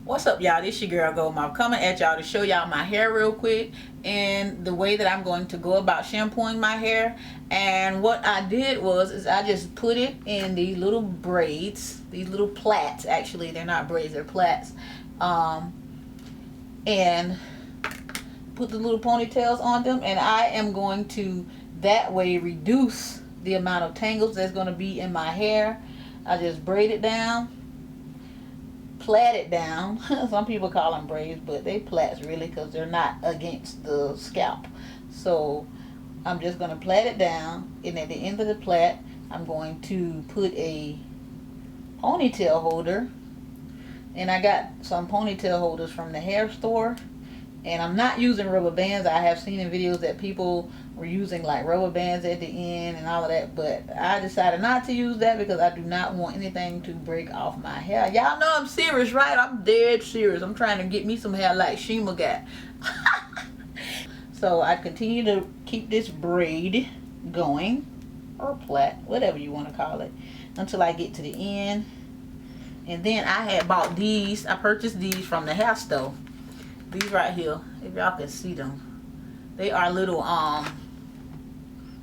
What's up, y'all? This your girl GOLDMOUTH coming at y'all to show y'all my hair real quick and the way that I'm going to go about shampooing my hair. And what I did was I just put it in these little braids, these little plaits. Actually, they're not braids, they're plaits. And put the little ponytails on them, and I am going to that way reduce the amount of tangles that's going to be in my hair. I just braid it down, plait it down. Some people call them braids, but they plaits really because they're not against the scalp. So I'm just going to plait it down, and at the end of the plait I'm going to put a ponytail holder. And I got some ponytail holders from the hair store, and I'm not using rubber bands. I have seen in videos that people were using like rubber bands at the end and all of that, but I decided not to use that because I do not want anything to break off my hair. Y'all know I'm serious, right? I'm dead serious. I'm trying to get me some hair like Shima got. So I continue to keep this braid going, or plait, whatever you want to call it, until I get to the end. And then I had bought these. I purchased these from the hair store. These right here, if y'all can see them, they are little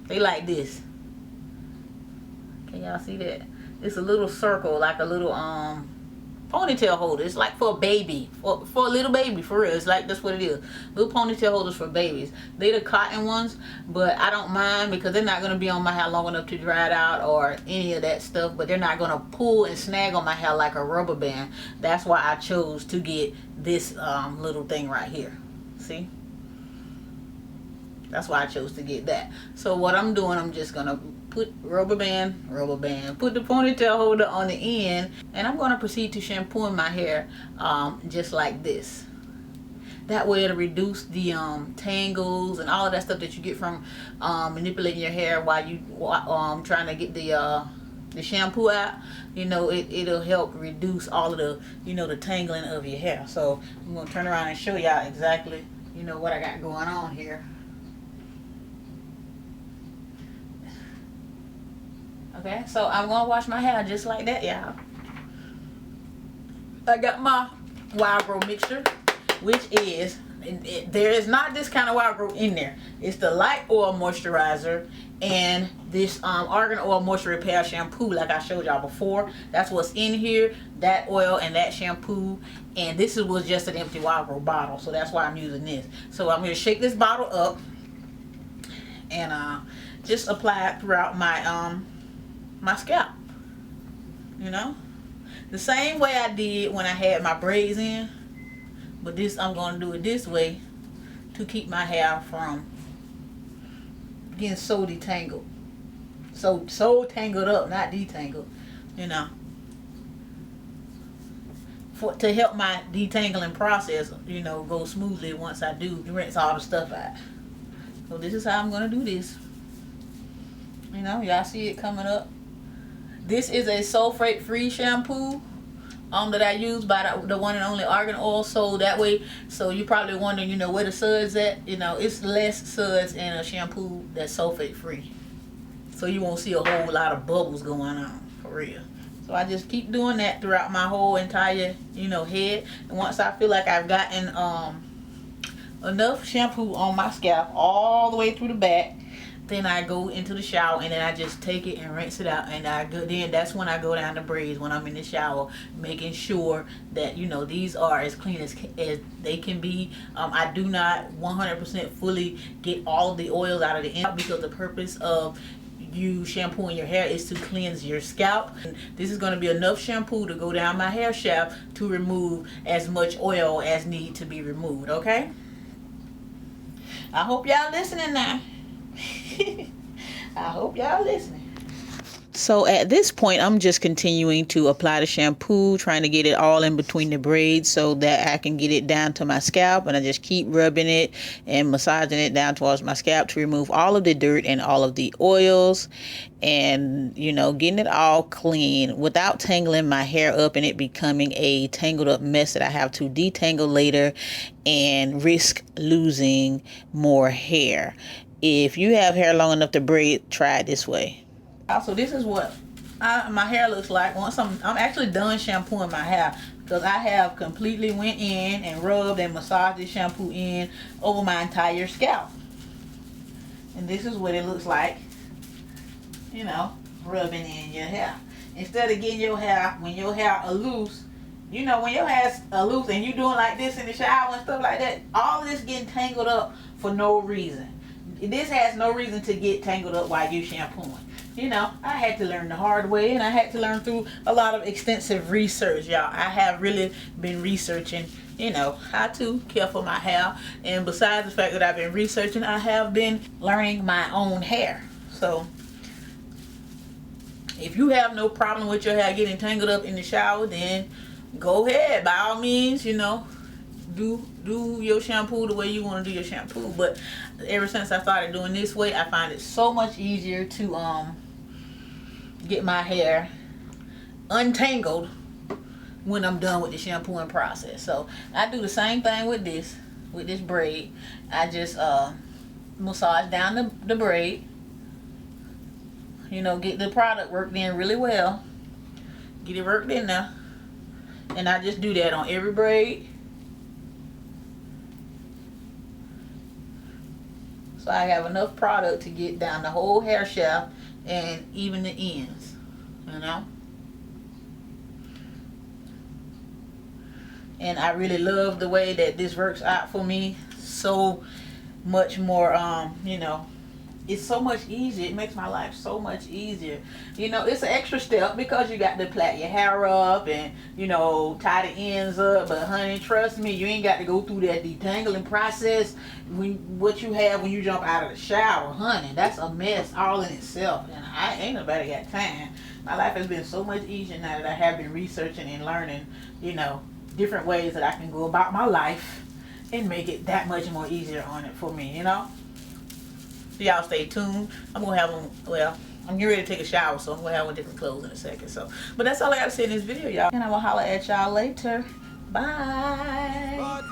they like this. Can y'all see that? It's a little circle, like a little ponytail holder. It's like for a baby, for a little baby, for real. It's like, that's what it is. Little ponytail holders for babies. They're the cotton ones, but I don't mind because they're not going to be on my hair long enough to dry it out or any of that stuff, but they're not going to pull and snag on my hair like a rubber band. That's why I chose to get this little thing right here. See? That's why I chose to get that. So what I'm doing, I'm just going to put rubber band, put the ponytail holder on the end, and I'm going to proceed to shampooing my hair just like this. That way it'll reduce the tangles and all of that stuff that you get from manipulating your hair while you trying to get the shampoo out. You know, it'll help reduce all of the, you know, the tangling of your hair. So I'm going to turn around and show y'all exactly, you know, what I got going on here. Okay, so I'm gonna wash my hair just like that, y'all. I got my wild growth mixture, which is, there is not this kind of wild growth in there. It's the light oil moisturizer and this argan oil moisture repair shampoo, like I showed y'all before. That's what's in here, that oil and that shampoo. And this was just an empty wild growth bottle, so that's why I'm using this. So I'm gonna shake this bottle up and just apply it throughout my my scalp, you know, the same way I did when I had my braids in, but this, I'm going to do it this way to keep my hair from getting so detangled, so tangled up, not detangled, you know, to help my detangling process, you know, go smoothly once I do rinse all the stuff out. So this is how I'm going to do this. You know, y'all see it coming up. This is a sulfate-free shampoo that I use by the one and only argan oil. So that way, so you're probably wondering, you know, where the suds at. You know, it's less suds in a shampoo that's sulfate-free. So you won't see a whole lot of bubbles going on, for real. So I just keep doing that throughout my whole entire, you know, head. And once I feel like I've gotten enough shampoo on my scalp all the way through the back, then I go into the shower and then I just take it and rinse it out, and then that's when I go down the braids when I'm in the shower, making sure that, you know, these are as clean as they can be. I do not 100% fully get all of the oils out of the end because the purpose of you shampooing your hair is to cleanse your scalp. And this is going to be enough shampoo to go down my hair shaft to remove as much oil as need to be removed. Okay, I hope y'all listening now. I hope y'all listening. So at this point, I'm just continuing to apply the shampoo, trying to get it all in between the braids so that I can get it down to my scalp. And I just keep rubbing it and massaging it down towards my scalp to remove all of the dirt and all of the oils, and, you know, getting it all clean without tangling my hair up and it becoming a tangled up mess that I have to detangle later and risk losing more hair. If you have hair long enough to braid, try it this way. Also, this is what my hair looks like once I'm actually done shampooing my hair. because I have completely went in and rubbed and massaged this shampoo in over my entire scalp. And this is what it looks like, you know, rubbing in your hair. Instead of getting your hair, when your hair are loose, you know, when your hair's loose and you doing like this in the shower and stuff like that, all of this getting tangled up for no reason. This has no reason to get tangled up while you shampooing. You know, I had to learn the hard way, and I had to learn through a lot of extensive research, y'all. I have really been researching, you know, how to care for my hair. And besides the fact that I've been researching, I have been learning my own hair. So if you have no problem with your hair getting tangled up in the shower, then go ahead, by all means, you know, do your shampoo the way you want to do your shampoo. But ever since I started doing this way, I find it so much easier to get my hair untangled when I'm done with the shampooing process. So I do the same thing with this braid. I just massage down the braid, you know, get the product worked in really well, get it worked in there, and I just do that on every braid. So I have enough product to get down the whole hair shaft and even the ends, you know. And I really love the way that this works out for me. So much more, you know, it's so much easier. It makes my life so much easier. You know, it's an extra step because you got to plait your hair up and, you know, tie the ends up. But honey, trust me, you ain't got to go through that detangling process what you have when you jump out of the shower. Honey, that's a mess all in itself. And I ain't nobody got time. My life has been so much easier now that I have been researching and learning, you know, different ways that I can go about my life and make it that much more easier on it for me, you know. So y'all stay tuned. I'm gonna have them, well, I'm getting ready to take a shower, so I'm gonna have on different clothes in a second. So, but that's all I gotta say in this video, y'all. And I will holler at y'all later. Bye.